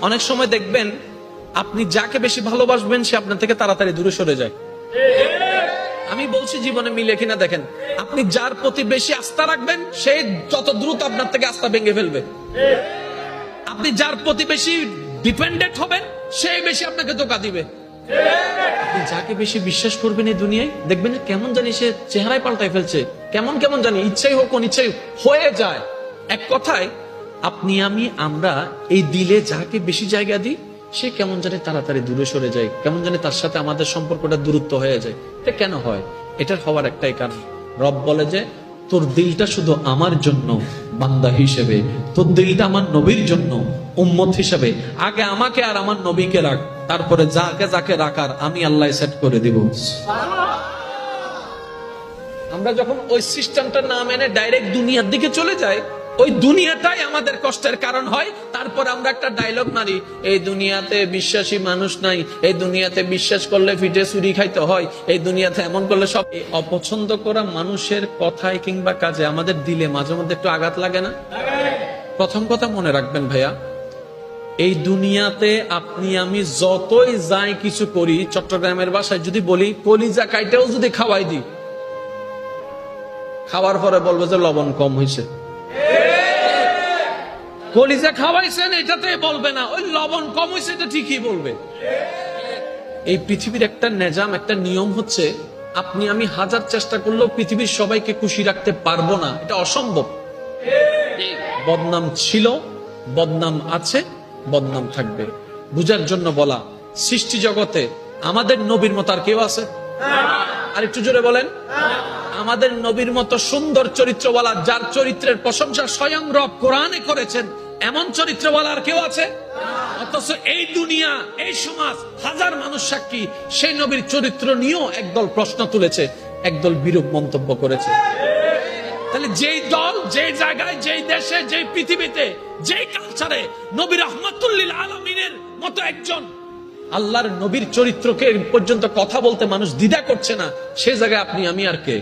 অনেক সময় দেখবেন আপনি যাকে বেশি ভালোবাসবেন সে আপনার থেকে তাড়াতাড়ি দূরে সরে যায়। আমি বলছি জীবনে মিলে কিনা দেখেন, আপনি যার প্রতি বেশি আস্থা রাখবেন সে যত দ্রুত আপনার থেকে আস্থা ভেঙে ফেলবে। আপনি যার প্রতি বেশি ডিপেন্ডেন্ট হবেন সে বেশি আপনাকে ধোঁকা দিবে। আপনি যাকে বেশি বিশ্বাস করবেন এই দুনিয়ায় দেখবেন কেমন জানি সে চেহারায় পাল্টাই ফেলছে, কেমন কেমন জানি ইচ্ছাই হোক অনিচ্ছাই হয়ে যায়। এক কথায় আপনি আমরা এই দিলে যাকে বেশি জায়গা দিই সে কেমন জানি তাড়াতাড়ি দূরে সরে যায়, কেমন জানি তার সাথে আমাদের সম্পর্কটা দূরত্ব হয়ে যায়। এটা কেন হয়? এটার হওয়ার একটাই কারণ, রব বলে যে তোর দিলটা শুধু আমার জন্য বান্দা হিসেবে, তোর দিলটা আমার নবীর জন্য উম্মত হিসেবে, আগে আমাকে আর আমার নবীকে রাখ, তারপরে যাকে যাকে রাখার আমি আল্লাহ সেট করে দিব। আমরা যখন ওই সিস্টেমটা না মেনে ডাইরেক্ট দুনিয়ার দিকে চলে যাই, ওই দুনিয়াটাই আমাদের কষ্টের কারণ হয়। তারপর আমরা একটা ডায়লগ মারি, এই দুনিয়াতে বিশ্বাসী মানুষ নাই, এই দুনিয়াতে বিশ্বাস করলে ফিটে চুরি খাইতে হয়, এই দুনিয়াতে এমন করলে সব। অপছন্দ করা মানুষের কথায় কিংবা কাজে আমাদের দিলে মাঝে মধ্যে একটু আঘাত লাগে না? প্রথম কথা মনে রাখবেন ভাইয়া, এই দুনিয়াতে আপনি আমি যতই যাই কিছু করি, চট্টগ্রামের ভাষায় যদি বলি কলিজা কাইটেও যদি খাওয়াই দিই, খাওয়ার পরে বলবে যে লবণ কম হয়েছে। কলিজা খাওয়াইছেন এটাতে বলবে না, ওই লবণ কম হয়েছে এটা ঠিকই বলবে। এই পৃথিবীর একটা নিজাম, একটা নিয়ম হচ্ছে আপনি আমি হাজার চেষ্টা করলেও পৃথিবীর সবাইকে খুশি রাখতে পারবো না, এটা অসম্ভব। বদনাম ছিল, বদনাম আছে, বদনাম থাকবে। বুঝার জন্য বলা, সৃষ্টি জগতে আমাদের নবীর মতো আর কেউ আছে? আর একটু জোরে বলেন, আমাদের নবীর মতো সুন্দর চরিত্রওয়ালা, যার চরিত্রের প্রশংসা স্বয়ং রব কোরআনে করেছেন, এমন চরিত্রওয়ালা আর কেউ আছে? অথচ এই দুনিয়া, এই সমাজ, হাজার মানুষ সাক্ষী সেই নবীর চরিত্র নিয়েও একদল প্রশ্ন তুলেছে, একদল বিরূপ মন্তব্য করেছে। তাহলে যেই দল, যেই জায়গায়, যেই দেশে, যেই পৃথিবীতে, যেই কালচারে নবী রাহমাতুল লিল আলামিনের মতো একজন আল্লাহর নবীর চরিত্রকে পর্যন্ত কথা বলতে মানুষ দ্বিধা করছে না, সে জায়গায় আপনি আমি আর কে?